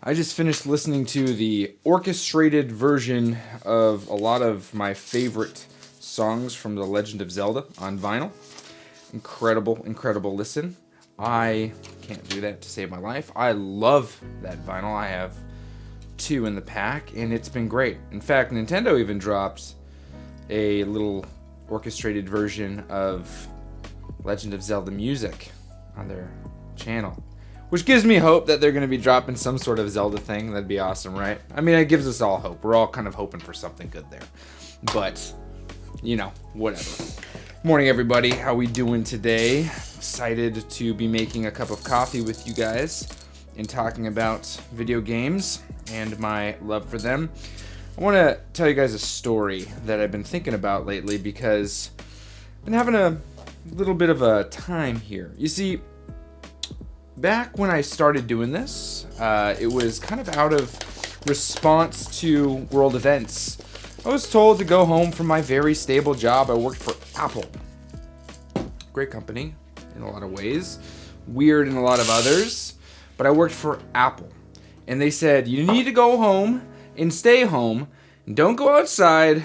I just finished listening to the orchestrated version of a lot of my favorite songs from The Legend of Zelda on vinyl. Incredible listen. I can't do that to save my life. I love that vinyl. I have 2 in the pack, and it's been great. In fact, Nintendo even dropped a little orchestrated version of Legend of Zelda music on their channel, which gives me hope that they're going to be dropping some sort of Zelda thing. That'd be awesome, right? I mean, it gives us all hope. We're all kind of hoping for something good there. But, you know, whatever. Morning, everybody. How we doing today? Excited to be making a cup of coffee with you guys and talking about video games and my love for them. I want to tell you guys a story that I've been thinking about lately because I've been having a little bit of a time here. You see, back when I started doing this, it was kind of out of response to world events. I was told to go home from my very stable job. I worked for Apple. Great company in a lot of ways. Weird in a lot of others. But I worked for Apple. And they said, you need to go home and stay home. And don't go outside,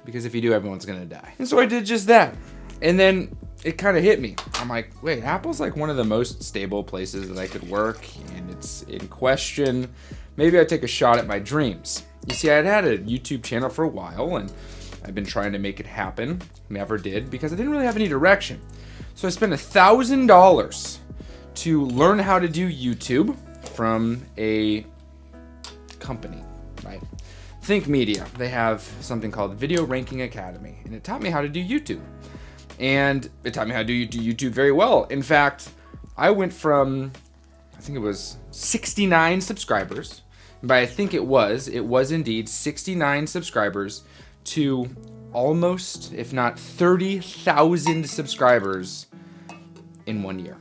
because if you do, everyone's going to die. And so I did just that. And then it kind of hit me. I'm like, wait, Apple's like one of the most stable places that I could work, and it's in question. Maybe I'd take a shot at my dreams. You see, I had a YouTube channel for a while, and I've been trying to make it happen. Never did, because I didn't really have any direction. So I spent $1,000 to learn how to do YouTube from a company, right? Think Media. They have something called Video Ranking Academy, and it taught me how to do YouTube. And it taught me how to do YouTube very well. In fact, I went from, I think it was 69 subscribers, but I think it was indeed 69 subscribers to almost, if not 30,000 subscribers in 1 year.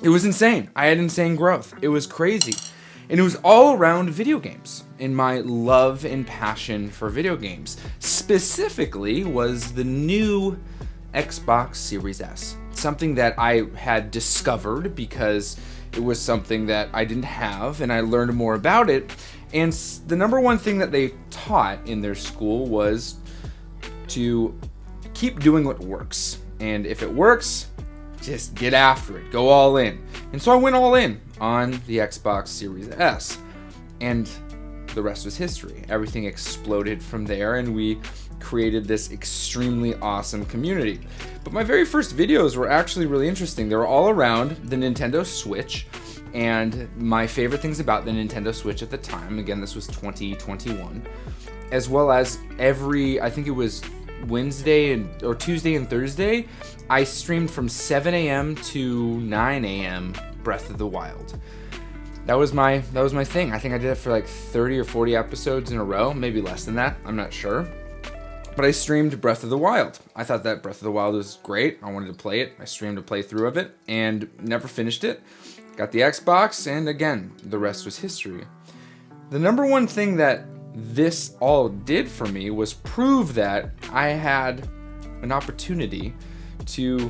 It was insane. I had insane growth. It was crazy. And it was all around video games and my love and passion for video games. Specifically was the new Xbox Series S, something that I had discovered because it was something that I didn't have, and I learned more about it. And the number one thing that they taught in their school was to keep doing what works, and if it works, just get after it, go all in. And so I went all in on the Xbox Series S, and the rest was history. Everything exploded from there, and we created this extremely awesome community. But my very first videos were actually really interesting. They were all around the Nintendo Switch and my favorite things about the Nintendo Switch at the time. Again, this was 2021. As well as I think it was Wednesday or Tuesday and Thursday, I streamed from 7 a.m. to 9 a.m. Breath of the Wild. That was my thing. I think I did it for like 30 or 40 episodes in a row, maybe less than that. I'm not sure. But I streamed Breath of the Wild. I thought that Breath of the Wild was great. I wanted to play it. I streamed a playthrough of it and never finished it. Got the Xbox, and again, the rest was history. The number one thing that this all did for me was prove that I had an opportunity to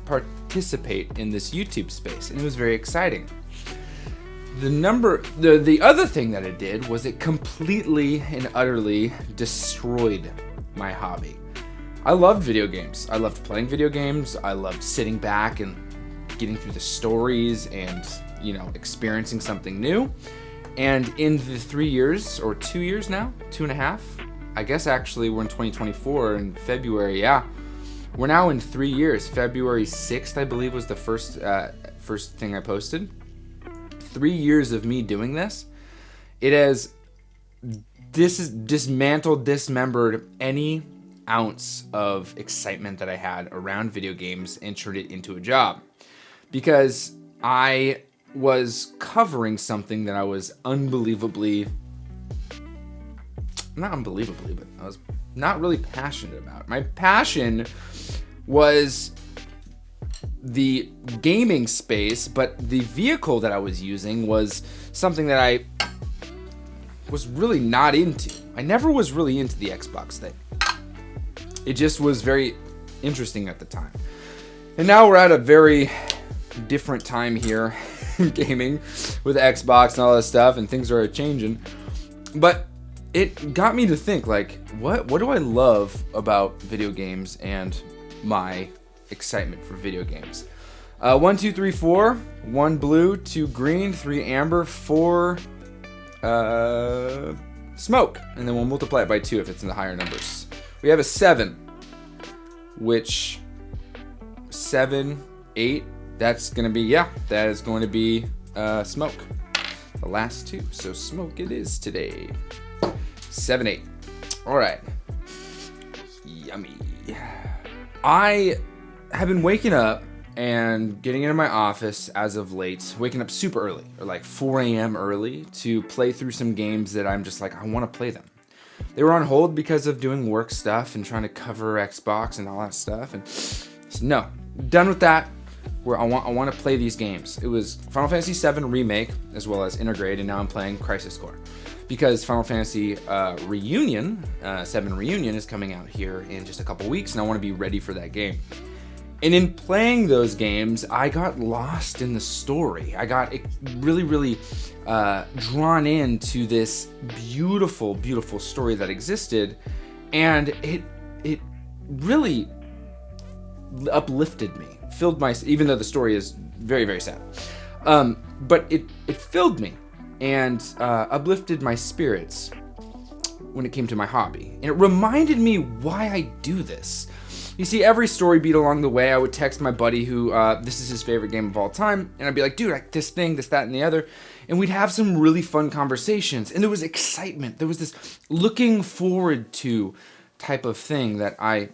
participate in this YouTube space, and it was very exciting. The other thing that it did was it completely and utterly destroyed my hobby. I loved video games. I loved playing video games. I loved sitting back and getting through the stories and, experiencing something new. And in the 3 years, or 2 years now, 2.5, I guess actually we're in 2024 in February, yeah. We're now in 3 years. February 6th, I believe, was the first thing I posted. 3 years of me doing this, dismembered any ounce of excitement that I had around video games and turned it into a job. Because I was covering something that I was but I was not really passionate about. My passion was the gaming space, but the vehicle that I was using was something that I was really not into. I never was really into the Xbox thing. It just was very interesting at the time. And now we're at a very different time here gaming with Xbox and all this stuff, and things are changing. But it got me to think, like, what do I love about video games and my excitement for video games? 1, 2, 3, 4. 1 blue, 2 green, 3 amber, 4 smoke. And then we'll multiply it by 2 if it's in the higher numbers. We have a 7, which 7, 8, that's going to be, yeah, that is going to be smoke. The last 2. So smoke it is today. 7, 8. All right. Yummy. I have been waking up and getting into my office as of late, waking up super early, or like 4 a.m. early, to play through some games that I'm just like, I want to play them. They were on hold because of doing work stuff and trying to cover Xbox and all that stuff. And so, no, done with that. Where I want to play these games. It was Final Fantasy VII Remake as well as Integrate, and now I'm playing Crisis Core. Because Final Fantasy Reunion, 7 Reunion is coming out here in just a couple weeks, and I want to be ready for that game. And in playing those games, I got lost in the story. I got really, really drawn into this beautiful, beautiful story that existed, and it really uplifted me, filled my, even though the story is very, very sad. But it filled me and uplifted my spirits when it came to my hobby. And it reminded me why I do this. You see, every story beat along the way, I would text my buddy who, this is his favorite game of all time, and I'd be like, dude, like this thing, this, that, and the other. And we'd have some really fun conversations. And there was excitement. There was this looking forward to type of thing that I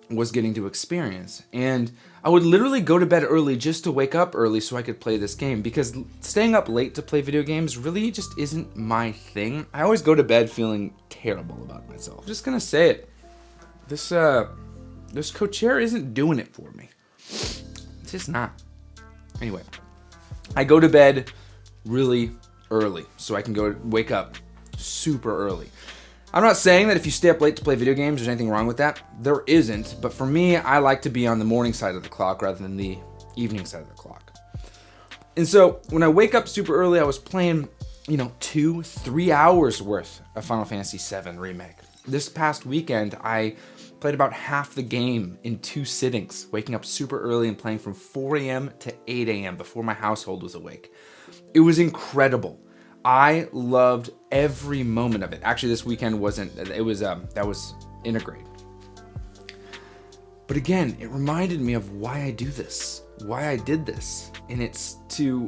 was getting to experience. And I would literally go to bed early just to wake up early so I could play this game, because staying up late to play video games really just isn't my thing. I always go to bed feeling terrible about myself. I'm just gonna say it. This co-chair isn't doing it for me. It's just not. Anyway, I go to bed really early so I can wake up super early. I'm not saying that if you stay up late to play video games, there's anything wrong with that. There isn't, but for me, I like to be on the morning side of the clock rather than the evening side of the clock. And so when I wake up super early, I was playing, 2-3 hours worth of Final Fantasy VII Remake. This past weekend, I played about half the game in 2 sittings, waking up super early and playing from 4 a.m. to 8 a.m. before my household was awake. It was incredible. I loved every moment of it. Actually, this weekend that was Integrate. But again, it reminded me of why I do this, why I did this. And it's to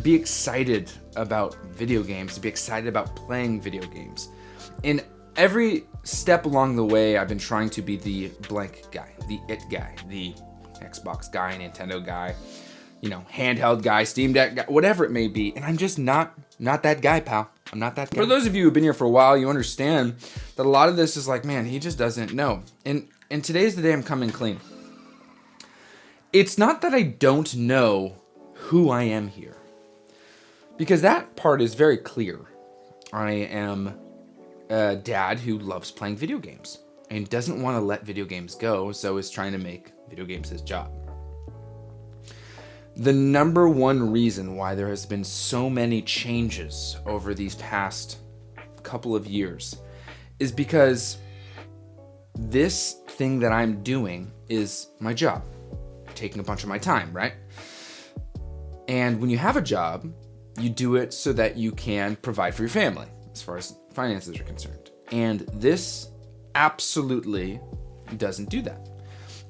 be excited about video games, to be excited about playing video games. And every step along the way, I've been trying to be the blank guy, the it guy, the Xbox guy, Nintendo guy, handheld guy, Steam Deck guy, whatever it may be. And I'm just not that guy, pal. I'm not that guy. For those of you who've been here for a while, you understand that a lot of this is like, man, he just doesn't know. And today's the day I'm coming clean. It's not that I don't know who I am here, because that part is very clear. I am a dad who loves playing video games and doesn't want to let video games go, so is trying to make video games his job. The number one reason why there has been so many changes over these past couple of years is because this thing that I'm doing is my job, taking a bunch of my time, right? And when you have a job, you do it so that you can provide for your family as far as finances are concerned. And this absolutely doesn't do that.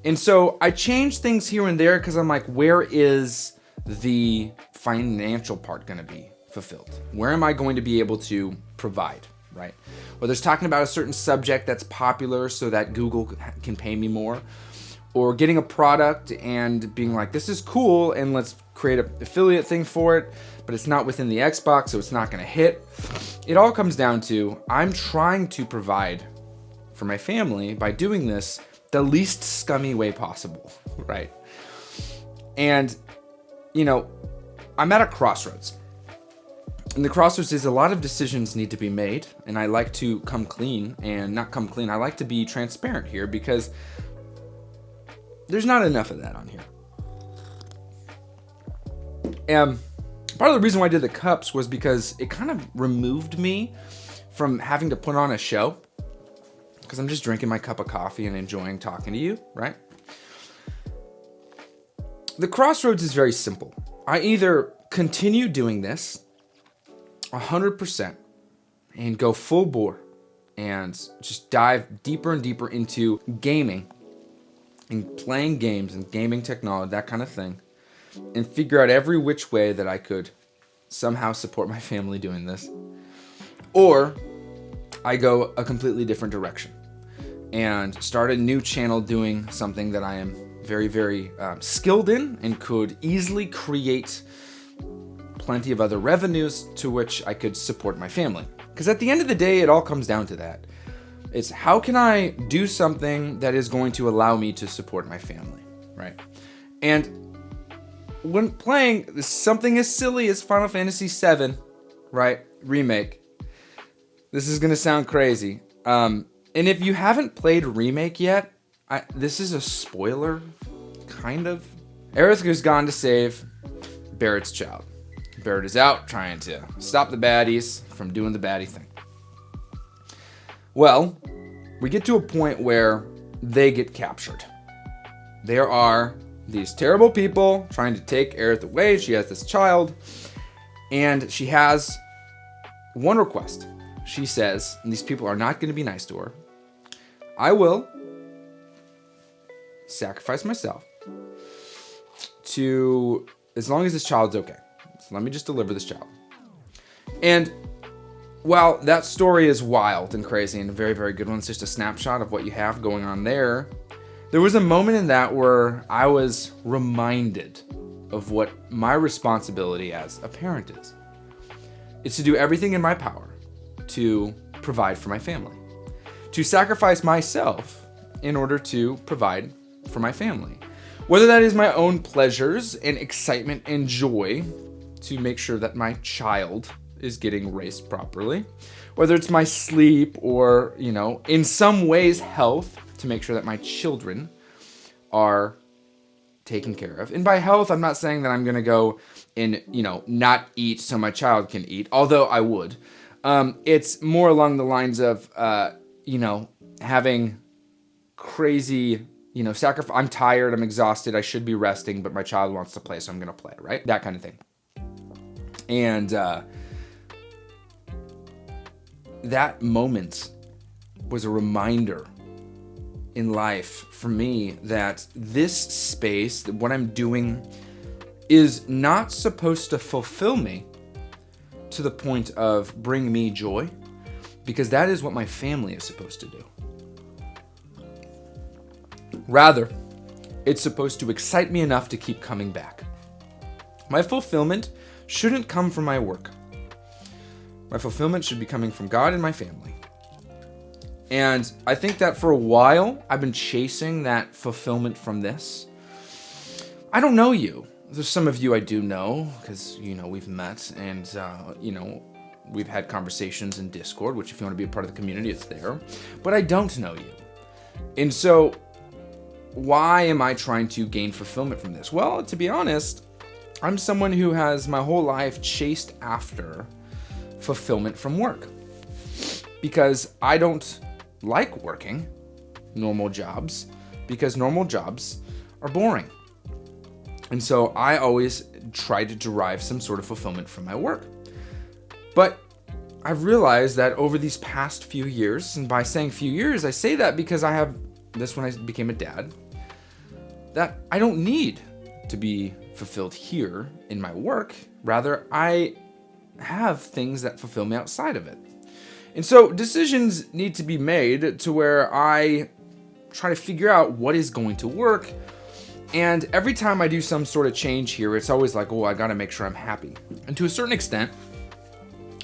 And so I changed things here and there because I'm like, where is the financial part going to be fulfilled? Where am I going to be able to provide, right? Whether it's talking about a certain subject that's popular so that Google can pay me more, or getting a product and being like, this is cool, and let's create an affiliate thing for it, but it's not within the Xbox, so it's not going to hit. It all comes down to, I'm trying to provide for my family by doing this the least scummy way possible, right? And, I'm at a crossroads. And the crossroads is a lot of decisions need to be made, and I like to come clean, and not come clean, I like to be transparent here, because there's not enough of that on here. And part of the reason why I did the cups was because it kind of removed me from having to put on a show, because I'm just drinking my cup of coffee and enjoying talking to you, right? The crossroads is very simple. I either continue doing this 100% and go full bore and just dive deeper and deeper into gaming and playing games and gaming technology, that kind of thing, and figure out every which way that I could somehow support my family doing this. Or I go a completely different direction and start a new channel doing something that I am very, very skilled in and could easily create plenty of other revenues to which I could support my family. Because at the end of the day, it all comes down to that. It's how can I do something that is going to allow me to support my family, right? And when playing something as silly as Final Fantasy VII, right, remake, this is going to sound crazy. And if you haven't played Remake yet, this is a spoiler, kind of. Aerith has gone to save Barrett's child. Barrett is out trying to stop the baddies from doing the baddie thing. Well, we get to a point where they get captured. There are these terrible people trying to take Aerith away. She has this child, and she has one request. She says, and these people are not going to be nice to her, I will sacrifice myself to, as long as this child's okay. So let me just deliver this child. And while that story is wild and crazy and a very, very good one, it's just a snapshot of what you have going on there. There was a moment in that where I was reminded of what my responsibility as a parent is. It's to do everything in my power to provide for my family, to sacrifice myself in order to provide for my family. Whether that is my own pleasures and excitement and joy to make sure that my child is getting raised properly, whether it's my sleep or, in some ways health to make sure that my children are taken care of. And by health, I'm not saying that I'm going to go and, not eat so my child can eat, although I would. It's more along the lines of, having crazy, sacrifice. I'm tired, I'm exhausted, I should be resting, but my child wants to play, so I'm going to play, right? That kind of thing. And that moment was a reminder in life for me that this space, that what I'm doing, is not supposed to fulfill me to the point of bring me joy, because that is what my family is supposed to do. Rather, it's supposed to excite me enough to keep coming back. My fulfillment shouldn't come from my work. My fulfillment should be coming from God and my family. And I think that for a while, I've been chasing that fulfillment from this. I don't know you. There's some of you I do know, because, we've met, and, we've had conversations in Discord, which if you want to be a part of the community, it's there. But I don't know you. And so, why am I trying to gain fulfillment from this? Well, to be honest, I'm someone who has my whole life chased after fulfillment from work. Because I don't like working normal jobs, because normal jobs are boring. And so I always try to derive some sort of fulfillment from my work. But I've realized that over these past few years, and by saying few years, I say that because I have this when I became a dad, that I don't need to be fulfilled here in my work. Rather, I have things that fulfill me outside of it. And so decisions need to be made to where I try to figure out what is going to work. And every time I do some sort of change here, it's always like, I got to make sure I'm happy. And to a certain extent,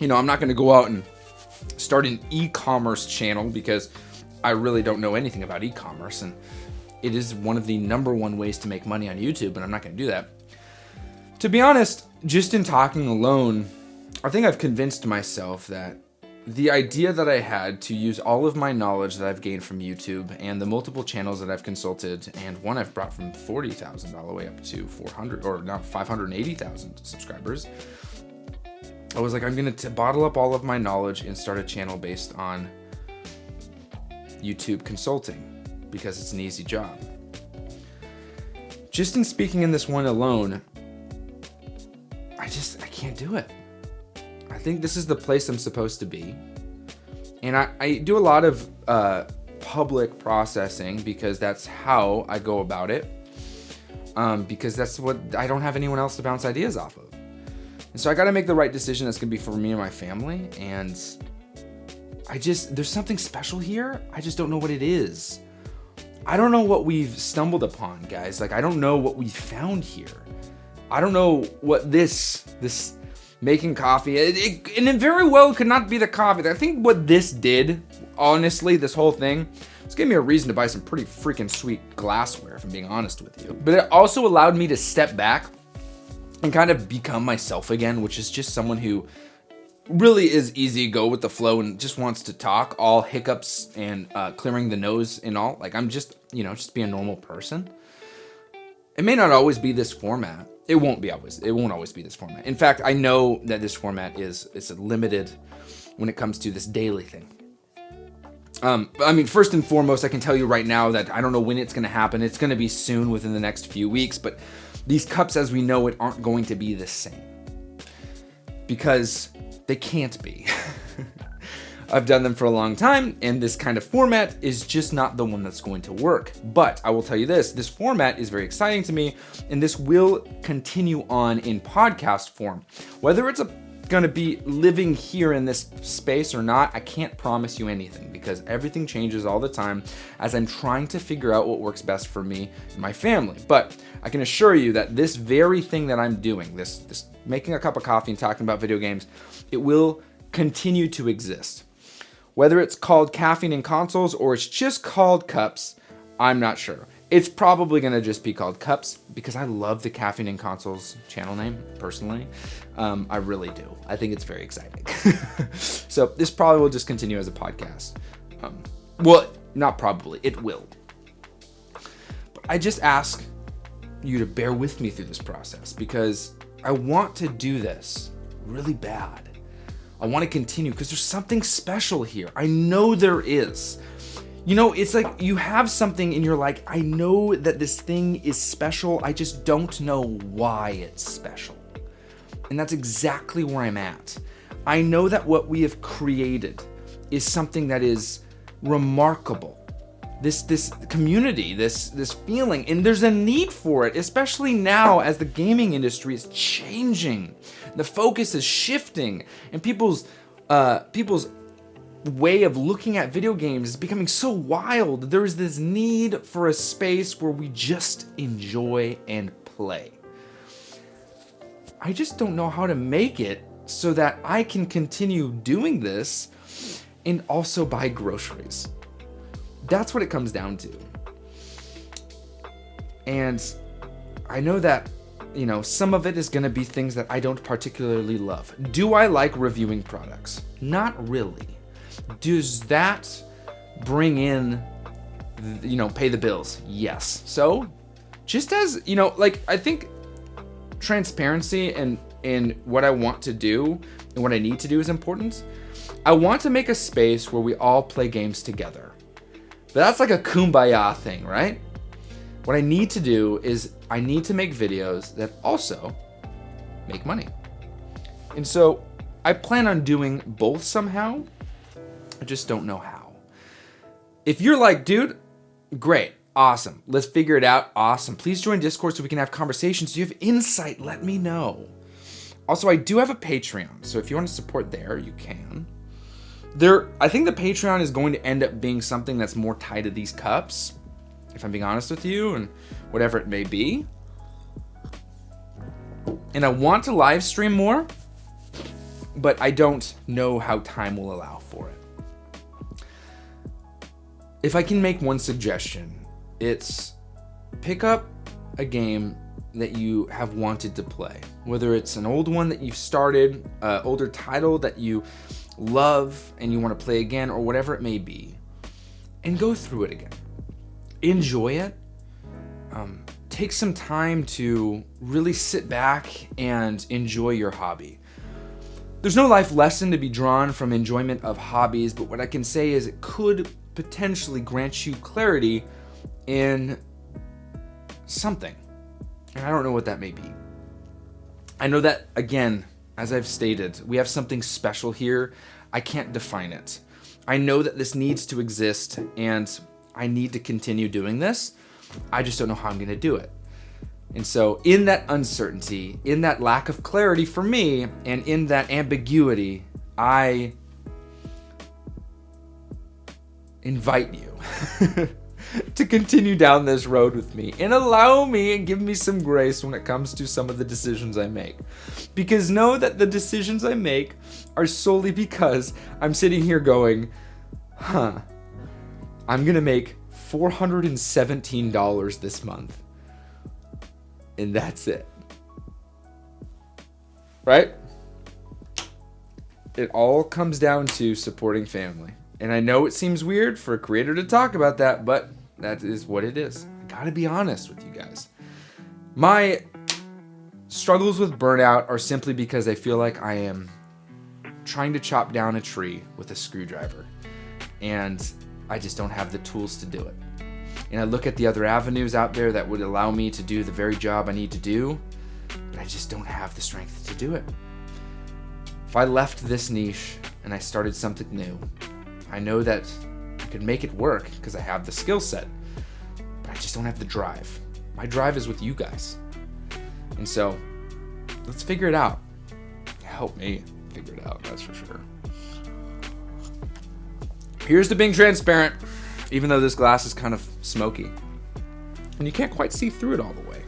I'm not going to go out and start an e-commerce channel because I really don't know anything about e-commerce. And it is one of the number one ways to make money on YouTube, and I'm not going to do that. To be honest, just in talking alone, I think I've convinced myself that the idea that I had to use all of my knowledge that I've gained from YouTube and the multiple channels that I've consulted, and one I've brought from 40,000 all the way up to 400 or now 580,000 subscribers. I was like, I'm going to bottle up all of my knowledge and start a channel based on YouTube consulting because it's an easy job. Just in speaking in this one alone, I can't do it. I think this is the place I'm supposed to be. And I do a lot of public processing because that's how I go about it. Because that's what, I don't have anyone else to bounce ideas off of. And so I got to make the right decision that's going to be for me and my family. And there's something special here. I just don't know what it is. I don't know what we've stumbled upon, guys. Like, I don't know what we found here. I don't know what this making coffee, and it very well could not be the coffee. I think what this did, honestly, this whole thing, this gave me a reason to buy some pretty freaking sweet glassware, if I'm being honest with you. But it also allowed me to step back and kind of become myself again, which is just someone who really is easy, go with the flow, and just wants to talk, all hiccups and clearing the nose and all. Like, I'm just, just be a normal person. It may not always be this format. It won't always be this format. In fact, I know that this format is limited when it comes to this daily thing. First and foremost, I can tell you right now that I don't know when it's going to happen. It's going to be soon, within the next few weeks, but these cups as we know it aren't going to be the same. Because they can't be. I've done them for a long time, and this kind of format is just not the one that's going to work. But I will tell you this format is very exciting to me, and this will continue on in podcast form. Whether it's going to be living here in this space or not, I can't promise you anything, because everything changes all the time as I'm trying to figure out what works best for me and my family. But I can assure you that this very thing that I'm doing, this making a cup of coffee and talking about video games, it will continue to exist. Whether it's called Caffeine and Consoles or it's just called Cups, I'm not sure. It's probably going to just be called Cups because I love the Caffeine and Consoles channel name, personally. I really do. I think it's very exciting. So this probably will just continue as a podcast. Not probably. It will. But I just ask you to bear with me through this process because I want to do this really bad. I want to continue because there's something special here. I know there is. It's like you have something and you're like, I know that this thing is special. I just don't know why it's special. And that's exactly where I'm at. I know that what we have created is something that is remarkable. This community, this feeling, and there's a need for it, especially now as the gaming industry is changing. The focus is shifting, and people's way of looking at video games is becoming so wild. There is this need for a space where we just enjoy and play. I just don't know how to make it so that I can continue doing this and also buy groceries. That's what it comes down to. And I know that, some of it is going to be things that I don't particularly love. Do I like reviewing products? Not really. Does that bring in, pay the bills? Yes. So, just as, I think transparency and what I want to do and what I need to do is important. I want to make a space where we all play games together. But that's like a kumbaya thing, right? What I need to do is I need to make videos that also make money. And so I plan on doing both somehow. I just don't know how. If you're like, dude, great, awesome, let's figure it out, awesome. Please join Discord so we can have conversations. Do you have insight? Let me know. Also, I do have a Patreon, so if you want to support there, you can. I think the Patreon is going to end up being something that's more tied to these cups, if I'm being honest with you, and whatever it may be. And I want to live stream more, but I don't know how time will allow for it. If I can make one suggestion, it's pick up a game that you have wanted to play. Whether it's an old one that you've started, older title that you love and you want to play again, or whatever it may be, and go through it again. Enjoy it. Take some time to really sit back and enjoy your hobby. There's no life lesson to be drawn from enjoyment of hobbies, but what I can say is it could potentially grant you clarity in something. And I don't know what that may be. I know that, again, as I've stated, we have something special here. I can't define it. I know that this needs to exist, and I need to continue doing this. I just don't know how I'm going to do it. And so in that uncertainty, in that lack of clarity for me, and in that ambiguity, I invite you to continue down this road with me and allow me and give me some grace when it comes to some of the decisions I make. Because know that the decisions I make are solely because I'm sitting here going, I'm going to make $417 this month. And that's it. Right? It all comes down to supporting family. And I know it seems weird for a creator to talk about that, but that is what it is. I gotta be honest with you guys. My struggles with burnout are simply because I feel like I am trying to chop down a tree with a screwdriver. And I just don't have the tools to do it. And I look at the other avenues out there that would allow me to do the very job I need to do, but I just don't have the strength to do it. If I left this niche and I started something new, I know that I could make it work because I have the skill set, but I just don't have the drive. My drive is with you guys. And so, let's figure it out. Help me figure it out, that's for sure. Here's to being transparent, even though this glass is kind of smoky. And you can't quite see through it all the way.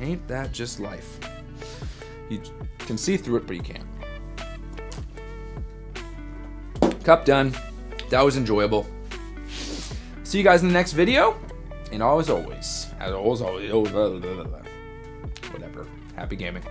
Ain't that just life? You can see through it, but you can't. Cup done. That was enjoyable. See you guys in the next video. And as always, whatever. Happy gaming.